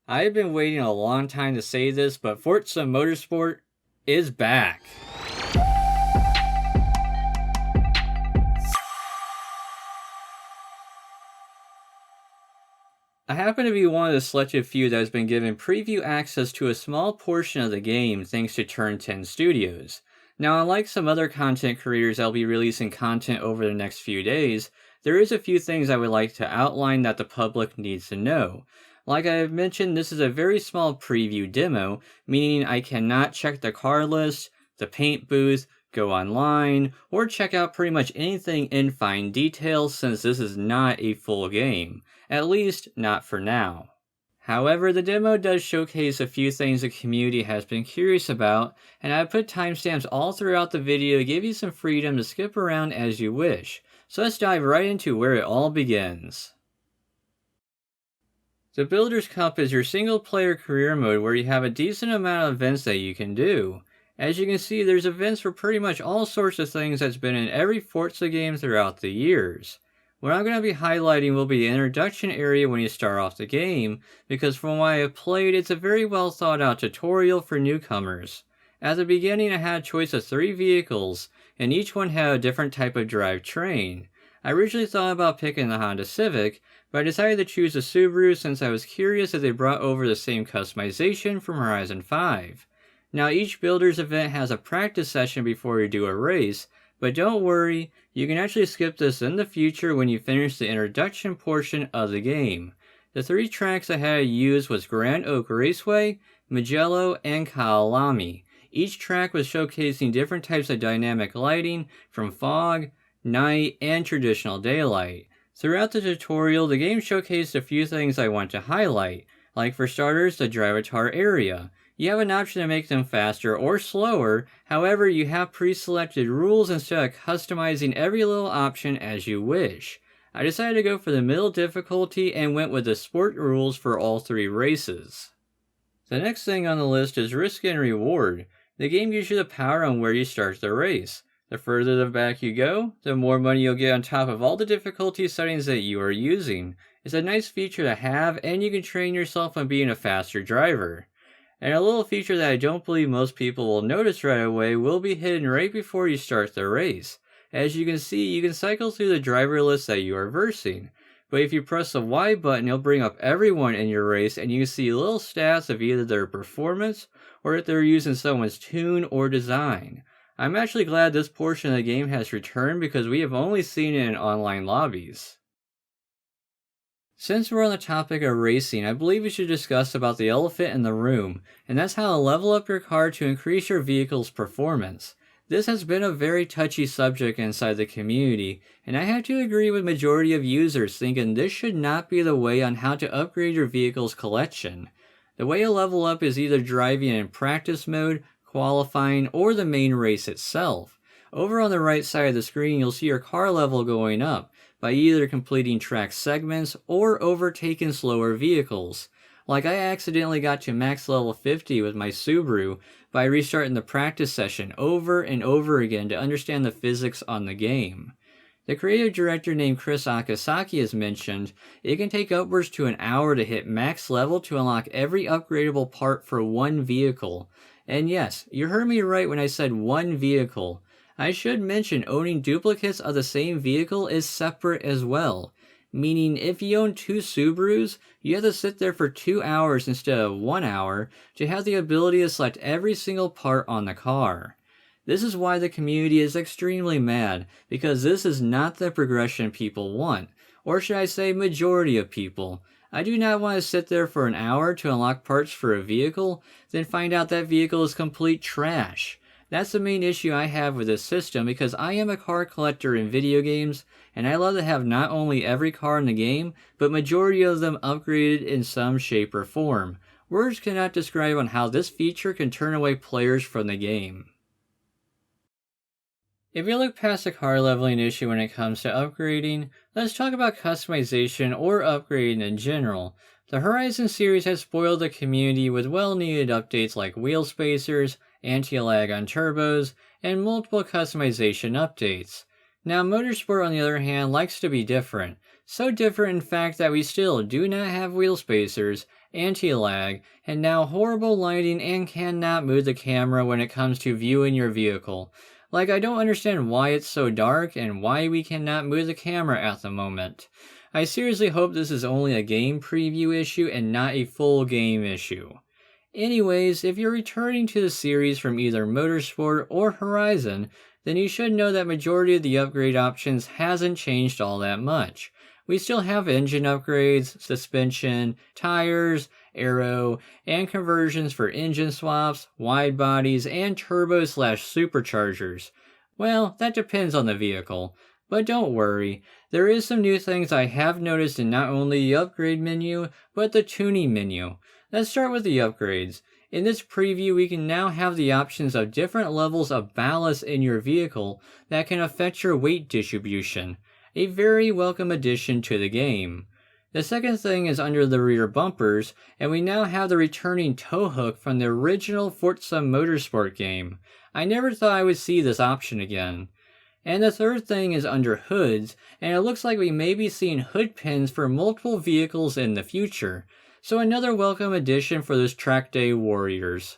I've been waiting a long time to say this, but Forza Motorsport is back. I happen to be one of the selected few that has been given preview access to a small portion of the game thanks to Turn 10 Studios. Now, unlike some other content creators that will be releasing content over the next few days, there is a few things I would like to outline that the public needs to know. Like I have mentioned, this is a very small preview demo, meaning I cannot check the car list, the paint booth, go online, or check out pretty much anything in fine detail since this is not a full game. At least, not for now. However, the demo does showcase a few things the community has been curious about, and I put timestamps all throughout the video to give you some freedom to skip around as you wish. So let's dive right into where it all begins. The Builder's Cup is your single-player career mode where you have a decent amount of events that you can do. As you can see, there's events for pretty much all sorts of things that's been in every Forza game throughout the years. What I'm going to be highlighting will be the introduction area when you start off the game, because from what I have played, it's a very well thought out tutorial for newcomers. At the beginning, I had a choice of 3 vehicles, and each one had a different type of drivetrain. I originally thought about picking the Honda Civic, but I decided to choose the Subaru since I was curious if they brought over the same customization from Horizon 5. Now, each builder's event has a practice session before you do a race, but don't worry, you can actually skip this in the future when you finish the introduction portion of the game. The 3 tracks I had to use was Grand Oak Raceway, Mugello, and Kyalami. Each track was showcasing different types of dynamic lighting, from fog, night, and traditional daylight. Throughout the tutorial, the game showcased a few things I want to highlight, like for starters, the Drivatar area. You have an option to make them faster or slower, however you have pre-selected rules instead of customizing every little option as you wish. I decided to go for the middle difficulty and went with the sport rules for all 3 races. The next thing on the list is risk and reward. The game gives you the power on where you start the race. The further the back you go, the more money you'll get on top of all the difficulty settings that you are using. It's a nice feature to have, and you can train yourself on being a faster driver. And a little feature that I don't believe most people will notice right away will be hidden right before you start the race. As you can see, you can cycle through the driver list that you are versing. But if you press the Y button, it'll bring up everyone in your race and you can see little stats of either their performance or if they're using someone's tune or design. I'm actually glad this portion of the game has returned because we have only seen it in online lobbies. Since we're on the topic of racing, I believe we should discuss about the elephant in the room, and that's how to level up your car to increase your vehicle's performance. This has been a very touchy subject inside the community, and I have to agree with majority of users thinking this should not be the way on how to upgrade your vehicle's collection. The way to level up is either driving in practice mode, qualifying, or the main race itself. Over on the right side of the screen, you'll see your car level going up by either completing track segments or overtaking slower vehicles. Like I accidentally got to max level 50 with my Subaru by restarting the practice session over and over again to understand the physics on the game. The creative director named Chris Akasaki has mentioned it can take upwards to an hour to hit max level to unlock every upgradable part for one vehicle. And yes, you heard me right when I said one vehicle. I should mention owning duplicates of the same vehicle is separate as well, meaning if you own 2 Subarus, you have to sit there for 2 hours instead of 1 hour to have the ability to select every single part on the car. This is why the community is extremely mad, because this is not the progression people want, or should I say majority of people. I do not want to sit there for an hour to unlock parts for a vehicle, then find out that vehicle is complete trash. That's the main issue I have with this system because I am a car collector in video games, and I love to have not only every car in the game, but majority of them upgraded in some shape or form. Words cannot describe on how this feature can turn away players from the game. If you look past the car leveling issue when it comes to upgrading, let's talk about customization or upgrading in general. The Horizon series has spoiled the community with well-needed updates like wheel spacers, anti-lag on turbos, and multiple customization updates. Now, Motorsport on the other hand likes to be different, So different in fact that we still do not have wheel spacers, anti-lag, and now horrible lighting and cannot move the camera when it comes to viewing your vehicle. Like, I don't understand why it's so dark and why we cannot move the camera at the moment. I seriously hope this is only a game preview issue and not a full game issue. Anyways, if you're returning to the series from either Motorsport or Horizon, then you should know that majority of the upgrade options hasn't changed all that much. We still have engine upgrades, suspension, tires, aero, and conversions for engine swaps, wide bodies, and turbo/superchargers. Well, that depends on the vehicle. But don't worry, there is some new things I have noticed in not only the upgrade menu, but the tuning menu. Let's start with the upgrades. In this preview, we can now have the options of different levels of ballast in your vehicle that can affect your weight distribution. A very welcome addition to the game. The second thing is under the rear bumpers, and we now have the returning tow hook from the original Forza Motorsport game. I never thought I would see this option again. And the third thing is under hoods, and it looks like we may be seeing hood pins for multiple vehicles in the future. So another welcome addition for those track day warriors.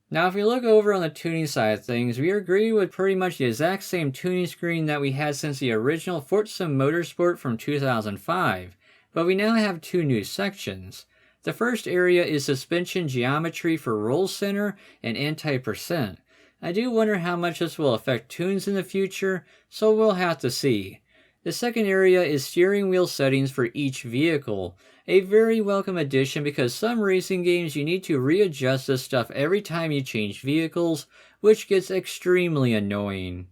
Now if we look over on the tuning side of things, we are greeted with pretty much the exact same tuning screen that we had since the original Forza Motorsport from 2005, but we now have two new sections. The first area is suspension geometry for roll center and anti-percent. I do wonder how much this will affect tunes in the future, so we'll have to see. The second area is steering wheel settings for each vehicle. A very welcome addition because some racing games you need to readjust this stuff every time you change vehicles, which gets extremely annoying.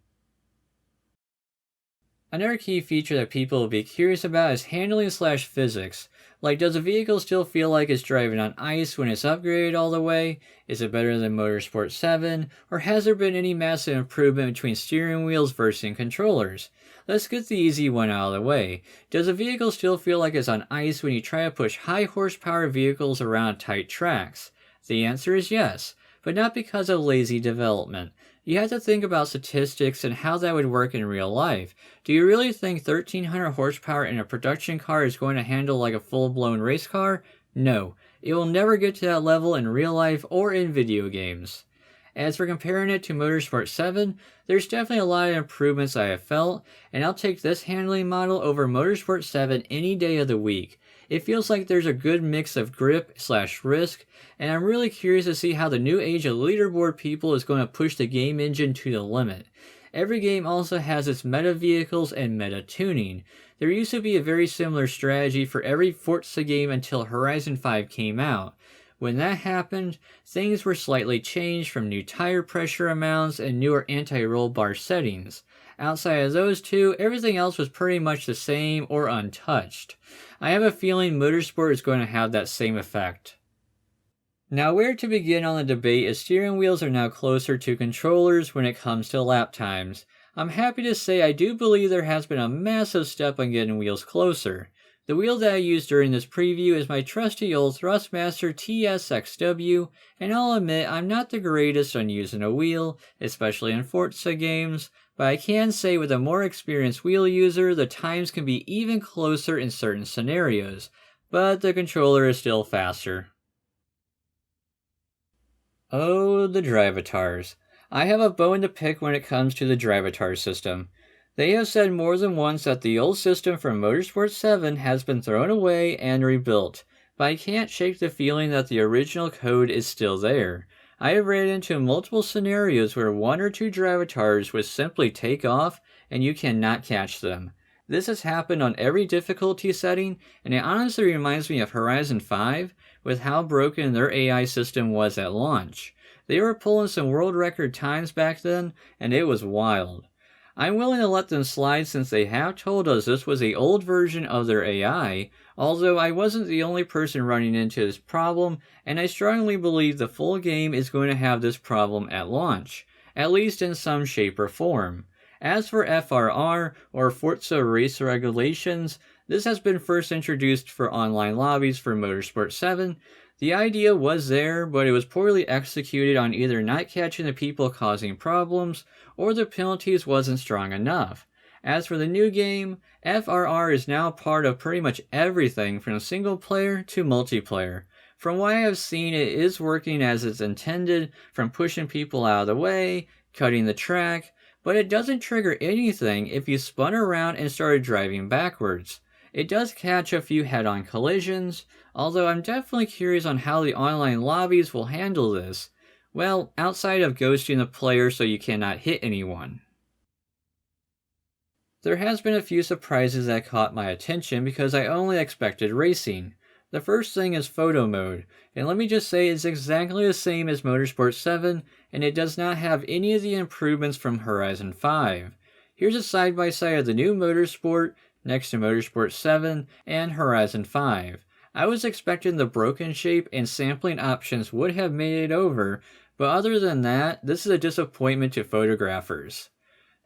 Another key feature that people will be curious about is handling/physics. Like, does a vehicle still feel like it's driving on ice when it's upgraded all the way? Is it better than Motorsport 7? Or has there been any massive improvement between steering wheels versus controllers? Let's get the easy one out of the way. Does a vehicle still feel like it's on ice when you try to push high horsepower vehicles around tight tracks? The answer is yes, but not because of lazy development. You have to think about statistics and how that would work in real life. Do you really think 1300 horsepower in a production car is going to handle like a full-blown race car? No, it will never get to that level in real life or in video games. As for comparing it to Motorsport 7, there's definitely a lot of improvements I have felt, and I'll take this handling model over Motorsport 7 any day of the week. It feels like there's a good mix of grip/risk, and I'm really curious to see how the new age of leaderboard people is going to push the game engine to the limit. Every game also has its meta vehicles and meta tuning. There used to be a very similar strategy for every Forza game until Horizon 5 came out. When that happened, things were slightly changed from new tire pressure amounts and newer anti-roll bar settings. Outside of those two, everything else was pretty much the same or untouched. I have a feeling Motorsport is going to have that same effect. Now, where to begin on the debate is steering wheels are now closer to controllers when it comes to lap times. I'm happy to say I do believe there has been a massive step on getting wheels closer. The wheel that I used during this preview is my trusty old Thrustmaster TSXW, and I'll admit I'm not the greatest on using a wheel, especially in Forza games, but I can say with a more experienced wheel user, the times can be even closer in certain scenarios, but the controller is still faster. Oh, the Drivatars. I have a bone to pick when it comes to the Drivatars system. They have said more than once that the old system from Motorsport 7 has been thrown away and rebuilt, but I can't shake the feeling that the original code is still there. I have ran into multiple scenarios where one or two Drivatars would simply take off and you cannot catch them. This has happened on every difficulty setting, and it honestly reminds me of Horizon 5 with how broken their AI system was at launch. They were pulling some world record times back then, and it was wild. I'm willing to let them slide since they have told us this was the old version of their AI, although I wasn't the only person running into this problem, and I strongly believe the full game is going to have this problem at launch, at least in some shape or form. As for FRR, or Forza Race Regulations, this has been first introduced for online lobbies for Motorsport 7. The idea was there, but it was poorly executed on either not catching the people causing problems, or the penalties wasn't strong enough. As for the new game, FRR is now part of pretty much everything from single player to multiplayer. From what I have seen, it is working as it's intended, from pushing people out of the way, cutting the track, but it doesn't trigger anything if you spun around and started driving backwards. It does catch a few head-on collisions, although I'm definitely curious on how the online lobbies will handle this. Well, outside of ghosting the player so you cannot hit anyone. There has been a few surprises that caught my attention because I only expected racing. The first thing is photo mode, and let me just say it's exactly the same as Motorsport 7, and it does not have any of the improvements from Horizon 5. Here's a side-by-side of the new Motorsport next to Motorsport 7 and Horizon 5. I was expecting the broken shape and sampling options would have made it over, but other than that, this is a disappointment to photographers.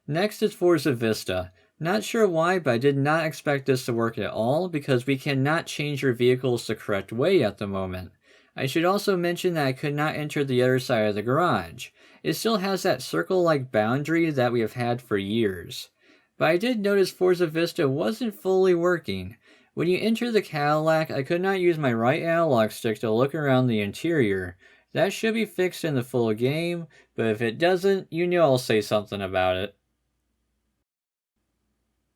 Next is ForzaVista. Not sure why, but I did not expect this to work at all because we cannot change your vehicles the correct way at the moment. I should also mention that I could not enter the other side of the garage. It still has that circle-like boundary that we have had for years. But I did notice ForzaVista wasn't fully working. When you enter the Cadillac, I could not use my right analog stick to look around the interior. That should be fixed in the full game, but if it doesn't, you know I'll say something about it.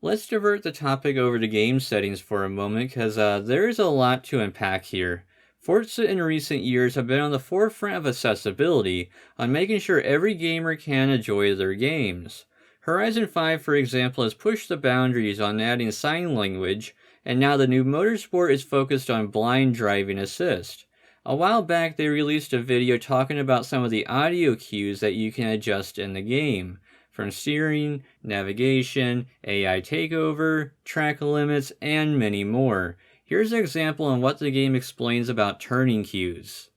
Let's divert the topic over to game settings for a moment because there is a lot to unpack here. Forza in recent years have been on the forefront of accessibility, on making sure every gamer can enjoy their games. Horizon 5, for example, has pushed the boundaries on adding sign language, and now the new Motorsport is focused on blind driving assist. A while back they released a video talking about some of the audio cues that you can adjust in the game. From steering, navigation, AI takeover, track limits, and many more. Here's an example on what the game explains about turning cues.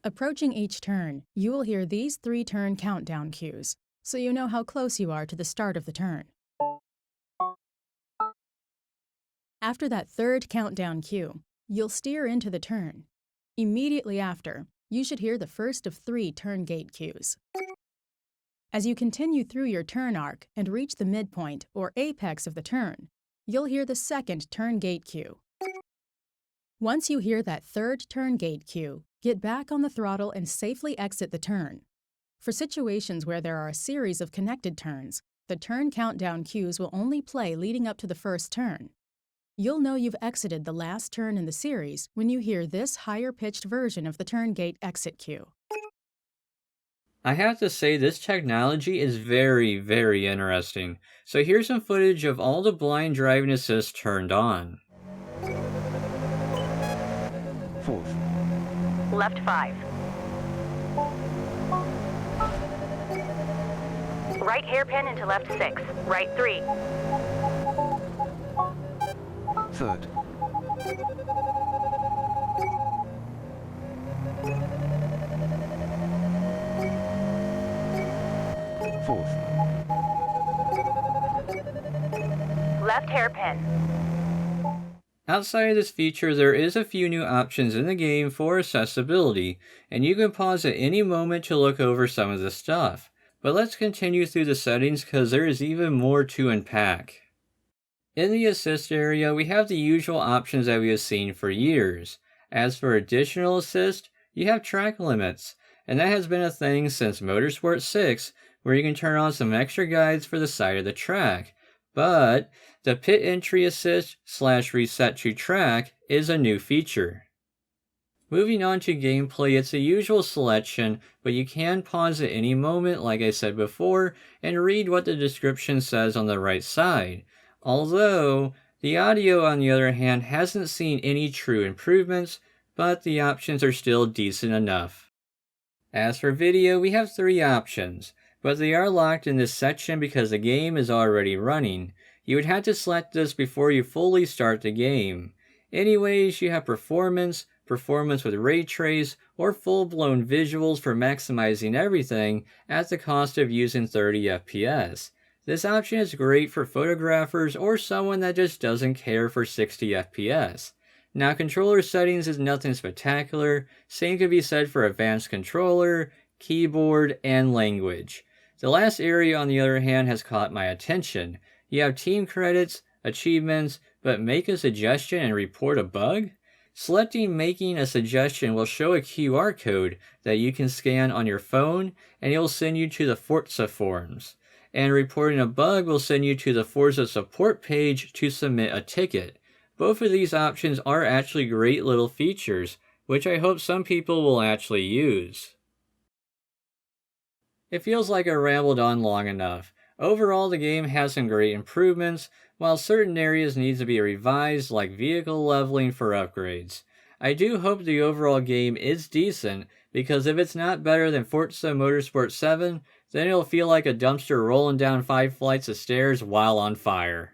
Approaching each turn, you will hear these 3 turn countdown cues, so you know how close you are to the start of the turn. After that 3rd countdown cue, you'll steer into the turn. Immediately after, you should hear the first of 3 turn gate cues. As you continue through your turn arc and reach the midpoint or apex of the turn, you'll hear the 2nd turn gate cue. Once you hear that 3rd turn gate cue, get back on the throttle and safely exit the turn. For situations where there are a series of connected turns, the turn countdown cues will only play leading up to the first turn. You'll know you've exited the last turn in the series when you hear this higher-pitched version of the turn gate exit cue. I have to say this technology is very, very interesting. So here's some footage of all the blind driving assist turned on. 4th. Left 5. Right hairpin into left 6. Right 3. 3rd. 4th. Left hairpin. Outside of this feature, there is a few new options in the game for accessibility, and you can pause at any moment to look over some of the stuff. But let's continue through the settings because there is even more to unpack. In the assist area, we have the usual options that we have seen for years. As for additional assist, you have track limits, and that has been a thing since Motorsport 6, where you can turn on some extra guides for the side of the track. But the pit entry assist / reset to track is a new feature. Moving on to gameplay, it's the usual selection, but you can pause at any moment, like I said before, and read what the description says on the right side. Although, the audio on the other hand hasn't seen any true improvements, but the options are still decent enough. As for video, we have 3 options, but they are locked in this section because the game is already running. You would have to select this before you fully start the game. Anyways, you have performance with ray trace, or full-blown visuals for maximizing everything at the cost of using 30 FPS. This option is great for photographers or someone that just doesn't care for 60 FPS. Now, controller settings is nothing spectacular. Same could be said for advanced controller, keyboard, and language. The last area, on the other hand, has caught my attention. You have team credits, achievements, but make a suggestion and report a bug? Selecting making a suggestion will show a QR code that you can scan on your phone, and it will send you to the Forza forums. And reporting a bug will send you to the Forza support page to submit a ticket. Both of these options are actually great little features, which I hope some people will actually use. It feels like I rambled on long enough. Overall, the game has some great improvements, while certain areas need to be revised, like vehicle leveling for upgrades. I do hope the overall game is decent, because if it's not better than Forza Motorsport 7, then it'll feel like a dumpster rolling down 5 flights of stairs while on fire.